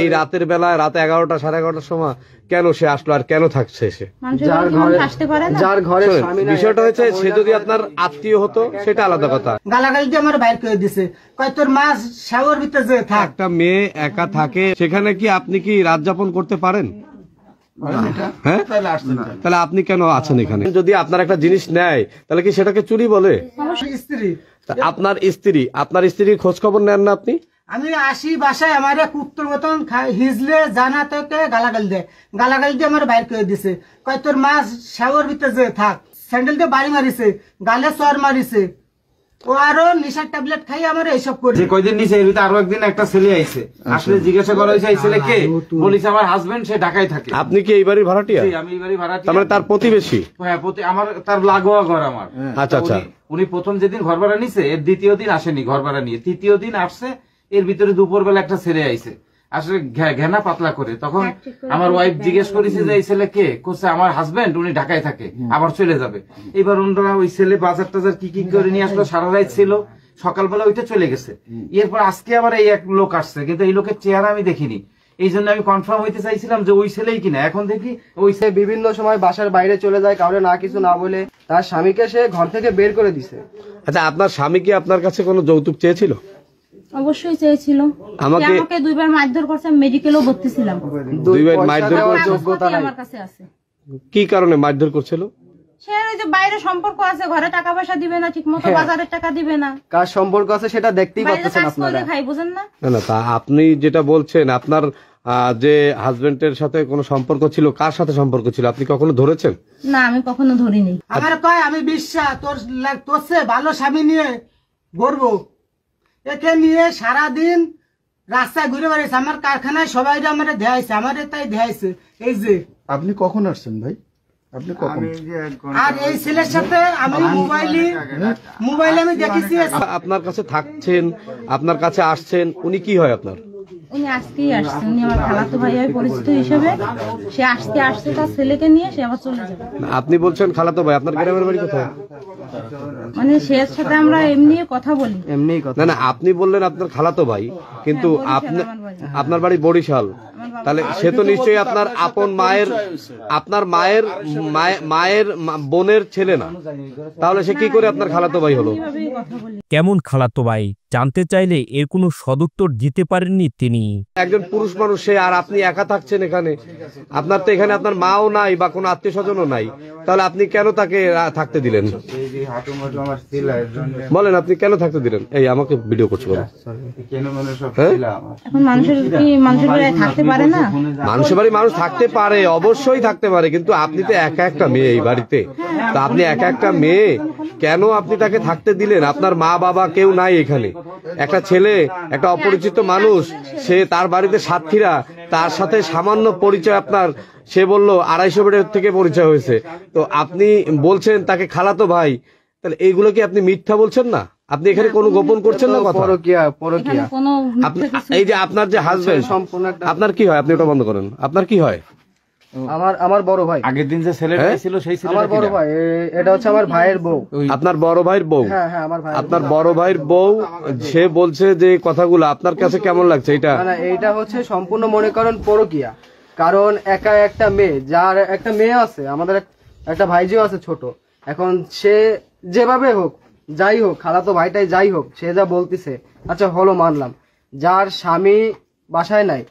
এই রাতের বেলায় রাত 11টা 11:30টার সময় কেন সে আসলো আর কেন থাকছে সে? যার ঘরে বিষয়টা হচ্ছে সে যদি আপনার আত্মীয় হতো সেটা আলাদা কথা। গালাগালি দিয়ে আমার বাইর করে দিছে, কয় তোর মা শাওয়ার ভিতরে যে থাক। একটা মেয়ে একা থাকে সেখানে কি আপনি কি রাত যাপন করতে পারেন? হ্যাঁ, তাহলে আপনি কেন আছেন এখানে? যদি আপনার একটা জিনিস নেয় তাহলে কি সেটাকে চুরি বলে? স্ত্রী আপনার স্ত্রীর খোঁজ খবর নেন না আপনি? আমি আসি বাসায়, আমার কুত্তর মতন হিজলে জানা থেকে গালাগালি দেয়, গালাগালি দিয়ে আমার বাইর করে দিছে, কয় তোর মা শাওয়ার ভিতরে যে থাক। স্যান্ডেল দিয়ে বাড়ি মারিছে, গালে চর মারিছে, ও আরো নেশার ট্যাবলেট খাই আমার এইসব করে। কয়দিন নিচে এর ভিতরে আরো একদিন একটা ছেলে আইছে, আসলে জিজ্ঞাসা করা হয়েছে এই ছেলে কে, বলিছে আমার হাজবেন্ড, সে ঢাকায় থাকে। আপনি কি এই বাড়ির ভাড়াটিয়া? আমি এই বাড়ির ভাড়াটিয়া। তার মানে তার প্রতিবেশী? হ্যাঁ, আমার তার লাগোয়া ঘর আমার। আচ্ছা আচ্ছা। উনি প্রথম যেদিন ঘর ভাড়া নিছে এর দ্বিতীয় দিন আসেনি ঘর ভাড়া নিয়ে, তৃতীয় দিন আসছে। এর ভিতরে দুপুরবেলা একটা ছেলে আইছে, আসলে ঘেনা পাতলা করে। তখন আমার ওয়াইফ জিজ্ঞেস করেছে যে এই ছেলে কে, কোসে আমার হাজবেন্ড, উনি ঢাকায় থাকে, আবার চলে যাবে। এবার ওনারা ওই ছেলে বাজার টাজার কি কি করে নিয়ে আসলো, সারা রাত ছিল, সকালবেলা ওইটা চলে গেছে। এরপর আজকে আবার এই এক লোক আসছে, কিন্তু এই লোকের চেহারা আমি দেখিনি, এই জন্য আমি কনফার্ম হইতে চাইছিলাম যে ওই ছেলেই কিনা। এখন দেখি ওই সে বিভিন্ন সময় বাসার বাইরে চলে যায়, কাউরে না কিছু না বলে তার স্বামীকে সে ঘর থেকে বের করে দিছে। আচ্ছা, আপনার স্বামী কি আপনার কাছে কোনো যৌতুক চেয়েছিল? অবশ্যই চেয়েছিল। আমাকে 2বার মারধর করছে, মেডিকেলও ভর্তি ছিলাম। 2বার মারধর করার যোগ্যতা নাই আমার কাছে আছে। কি কারণে মারধর করছিল? সে ওই যে বাইরে সম্পর্ক আছে, ঘরে টাকা পয়সা দিবে না, ঠিকমতো বাজারের টাকা দিবে না। কার সম্পর্ক আছে সেটা দেখতেই পাচ্ছেন আপনারা। খাই বুঝেন না? না, তা আপনি যেটা বলছেন আপনার যে হাজবেন্ডের সাথে কোনো সম্পর্ক ছিল, কার সাথে সম্পর্ক ছিল আপনি কখনো ধরেছেন? না, আমি কখনো ধরিনি। আমার কয় আমি বিশ্বাস তোর সে ভালো স্বামী নিয়ে গড়বো, একে নিয়ে সারাদিন রাস্তায় ঘুরে বেড়াইছে, আমার কারখানায় সবাই আমার দেয়াইছে, আমার তাই দেয়াইছে। এই যে আপনি কখন আসছেন ভাই? আপনি কখন? আর এই ছেলের সাথে আমি মোবাইলে আমি দেখেছি। আপনার কাছে থাকছেন, আপনার কাছে আসছেন, উনি কি হয় আপনার? উনি আজকেই আসছে, উনি আমার খালাতো ভাই হয় পরিচিত হিসেবে। সে আজকে আসছে তার ছেলেকে নিয়ে, সে আবার চলে যাবে। আপনি বলছেন খালাতো ভাই, আপনার গ্রামের বাড়ি কোথায়? মানে সে সাথে আমরা এমনি কথা বলি, এমনি কথা। না, আপনি বললেন আপনার খালাতো ভাই, কিন্তু আপনার বাড়ি বরিশাল, তাহলে সে তো নিশ্চয়ই আপনার আপন মায়ের, আপনার মায়ের বোনের ছেলে না, তাহলে সে কি করে আপনার খালাতো ভাই হলো? কেমন খালাতো ভাই জানতে চাইলে এর কোনো সদুত্তর দিতে পারেননি তিনি। একজন পুরুষ মানুষ সে, আর আপনি একা থাকছেন এখানে, আপনার তো এখানে আপনার মাও নাই বা কোনো আত্মীয় স্বজনও নাই, তাহলে আপনি কেন তাকে থাকতে দিলেন? বলেন, আপনি কেন থাকতে দিলেন? এই আমাকে ভিডিও করছো বলো। এখন মানুষের বাড়ি থাকতে পারে না? মানুষের বাড়ি মানুষ থাকতে পারে, অবশ্যই থাকতে পারে, কিন্তু আপনি তো একা একটা মেয়ে এই বাড়িতে, তা আপনি একা একটা মেয়ে, কেন আপনি তাকে থাকতে দিলেন? আপনার মা বাবা কেউ নাই এখানে, একটা ছেলে, একটা অপরিচিত মানুষ, সে তার বাড়িতে সাতক্ষীরা, তার সাথে সামান্য পরিচয় আপনার, সে বলল 250 বেডের থেকে পরিচয় হয়েছে, তো আপনি বলছেন তাকে খালাতো ভাই, তাহলে এইগুলো কি আপনি মিথ্যা বলছেন না? আপনি এখানে কোনো গোপন করছেন না কথা? এই যে আপনার যে হাজবেন্ড, আপনার কি হয়? আপনি ওটা বন্ধ করেন। আপনার কি হয়? আমার বড় ভাই। আগের দিন যে ছেলেটা ছিল সেই ছেলেটা আমার বড় ভাই, এটা হচ্ছে আমার ভাইয়ের বউ। আপনার বড় ভাইয়ের বউ? হ্যাঁ হ্যাঁ, আমার ভাই। আপনার বড় ভাইয়ের বউ, সে বলছে যে কথাগুলো আপনার কাছে কেমন লাগছে? এইটা হচ্ছে সম্পূর্ণ মনে করেন পরকীয়া, কারণ একা একটা মেয়ে, যার একটা মেয়ে আছে, আমাদের একটা ভাইজিও আছে ছোট, এখন সে যেভাবে হোক, যাই হোক, খালাতো ভাইটাই যাই হোক, সে যা বলতেছে আচ্ছা হলো মানলাম, যার স্বামী বাসায় নাই,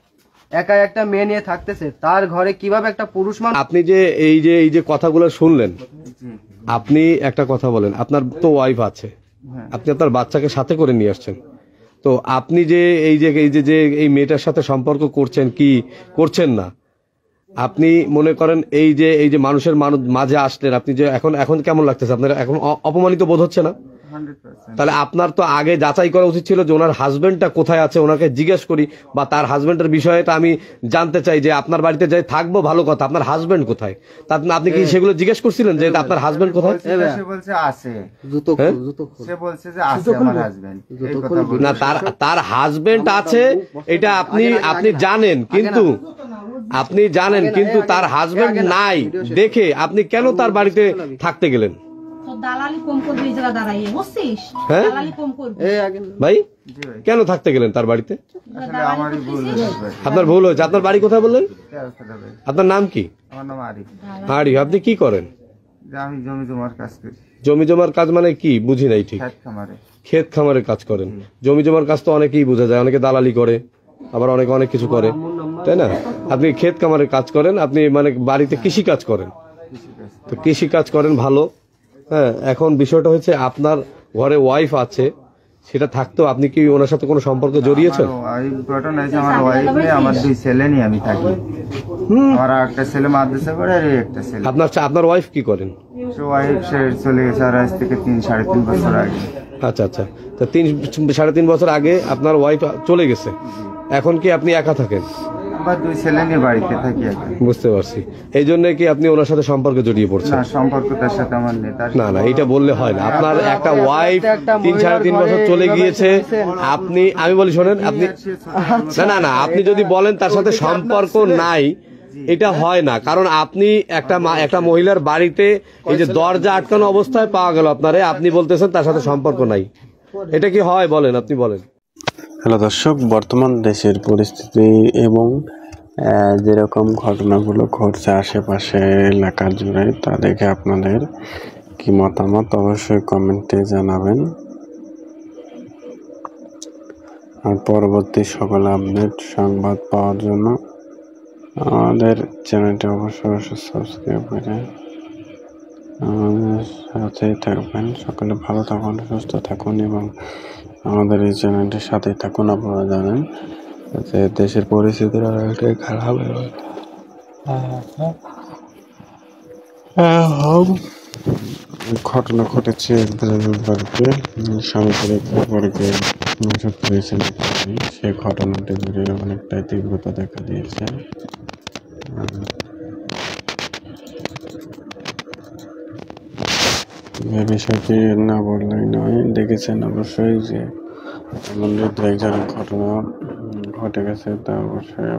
একা একটা মেয়ে নিয়ে থাকতেছে, তার ঘরে কিভাবে একটা পুরুষ মানুষ। আপনি যে এই যে কথাগুলো শুনলেন, আপনি একটা কথা বলেন, আপনার তো ওয়াইফ আছে, আপনি আপনার বাচ্চাকে সাথে করে নিয়ে আসছেন, তো আপনি যে এই মেয়েটার সাথে সম্পর্ক করছেন কি করছেন না, আপনি মনে করেন এই যে মানুষের মাঝে আসলেন, আপনি যে এখন কেমন লাগতেছে? আপনার এখন অপমানিত বোধ হচ্ছে না? তাহলে আপনার তো আগে যাচাই করা উচিত ছিল যে ওনার হাজবেন্ডটা কোথায় আছে, ওনাকে জিজ্ঞেস করি, বা তার হাজবেন্ডের বিষয়টা আমি জানতে চাই, যে আপনার বাড়িতে যাই থাকবো ভালো কথা, আপনার হাজবেন্ড কোথায়? আপনি কি সেগুলো জিজ্ঞেস করছিলেন যে আপনার হাজবেন্ড কোথায়? সে বলছে আছে, সে বলছে যে আছে আমার হাজবেন্ড। না, তার হাজবেন্ড আছে এটা আপনি জানেন, কিন্তু তার হাজবেন্ড নাই দেখে আপনি কেন তার বাড়িতে থাকতে গেলেন? দালালি কম করবি, এই জায়গা দাঁড়াইয়ে বুঝছিস? দালালি কম করবি ভাই। কেন থাকতে গেলেন তার বাড়িতে? আসলে আমারই ভুল হয়েছে ভাই। আপনার ভুল হয়েছে। আপনার বাড়ি কোথায় বললেন? তেরোখানা ভাই। আপনার নাম কি? আমার নাম আরিফ। আরিফ, আপনি কি করেন? যে আমি জমি জমার কাজ করি, জমি জমার কাজ মানে কি বুঝি নাই ঠিক। খেত খামারে। ক্ষেত খামারের কাজ করেন। জমি জমার কাজ তো অনেকেই বোঝা যায়, অনেকে দালালি করে, আবার অনেকে অনেক কিছু করে, তাই না? আপনি ক্ষেত খামারের কাজ করেন, আপনি মানে বাড়িতে কৃষি কাজ করেন। তো কৃষি কাজ করেন ভালো। হ্যাঁ, এখন বিষয়টা হচ্ছে আপনার ঘরে ওয়াইফ আছে, সেটা থাকতেও আপনি কি ওনার সাথে কোনো সম্পর্ক জড়িয়েছেন? আমার ওয়াইফ ঘটনা হয়েছে, আমার ওয়াইফ নিয়ে আমার 2 ছেলে নিয়ে আমি থাকি। আমার একটা ছেলে মাদ্রাসা পড়ে আর এই একটা ছেলে। আপনার ওয়াইফ কি করেন? সে ওয়াইফ সে চলে গেছে আর আজ থেকে 3-3.5 বছর আগে। আচ্ছা আচ্ছা, তো 3-3.5 বছর আগে আপনার ওয়াইফ চলে গেছে, এখন কি আপনি একা থাকেন? আমার 2 ছেলে নিয়ে বাড়িতে থাকি এখন। বুঝতে পারছি। এই জন্য কি আপনি ওনার সাথে সম্পর্কে জড়িয়ে পড়ছেন? না, সম্পর্ক তার সাথে আমার নেই। তার না না, এটা বললে হয় না। আপনার একটা ওয়াইফ 3-3.5 বছর চলে গিয়েছে, আপনি, আমি বলি শোনেন, আপনি না না না, আপনি যদি বলেন তার সাথে সম্পর্ক নাই, এটা হয় না। কারণ আপনি একটা মহিলার বাড়িতে এই যে দরজা আটকানো অবস্থায় পাওয়া গেল আপনারে, আপনি বলতেছেন তার সাথে সম্পর্ক নাই, এটা কি হয় বলেন? আপনি বলেন। হ্যালো দর্শক, বর্তমান দেশের পরিস্থিতি এবং যেরকম ঘটনাগুলো ঘটছে আশেপাশে এলাকা জুড়ে, তা দেখে আপনাদের কি মতামত অবশ্যই কমেন্টে জানাবেন। আর পরবর্তী সকল আপডেট সংবাদ পাওয়ার জন্য আমাদের চ্যানেলটি অবশ্যই সাবস্ক্রাইব করে আমাদের সাথেই থাকবেন। সকলে ভালো থাকুন, সুস্থ থাকুন এবং আমাদের এই চ্যানেলটির সাথেই থাকুন। আপনারা জানেন যে দেশের পরিস্থিতি অনেকটাই খারাপ এবং ঘটনা ঘটেছে বাড়িতে স্বামী পরিবারকে নিযুক্ত হয়েছেন। সেই ঘটনাটি ঘিরে অনেকটাই তীব্রতা দেখা দিয়েছে। এই বিষয়টি না বললেই নয়, দেখেছেন অবশ্যই যে এমন যে 2-1 ঘটনা ঘটে গেছে, তা অবশ্যই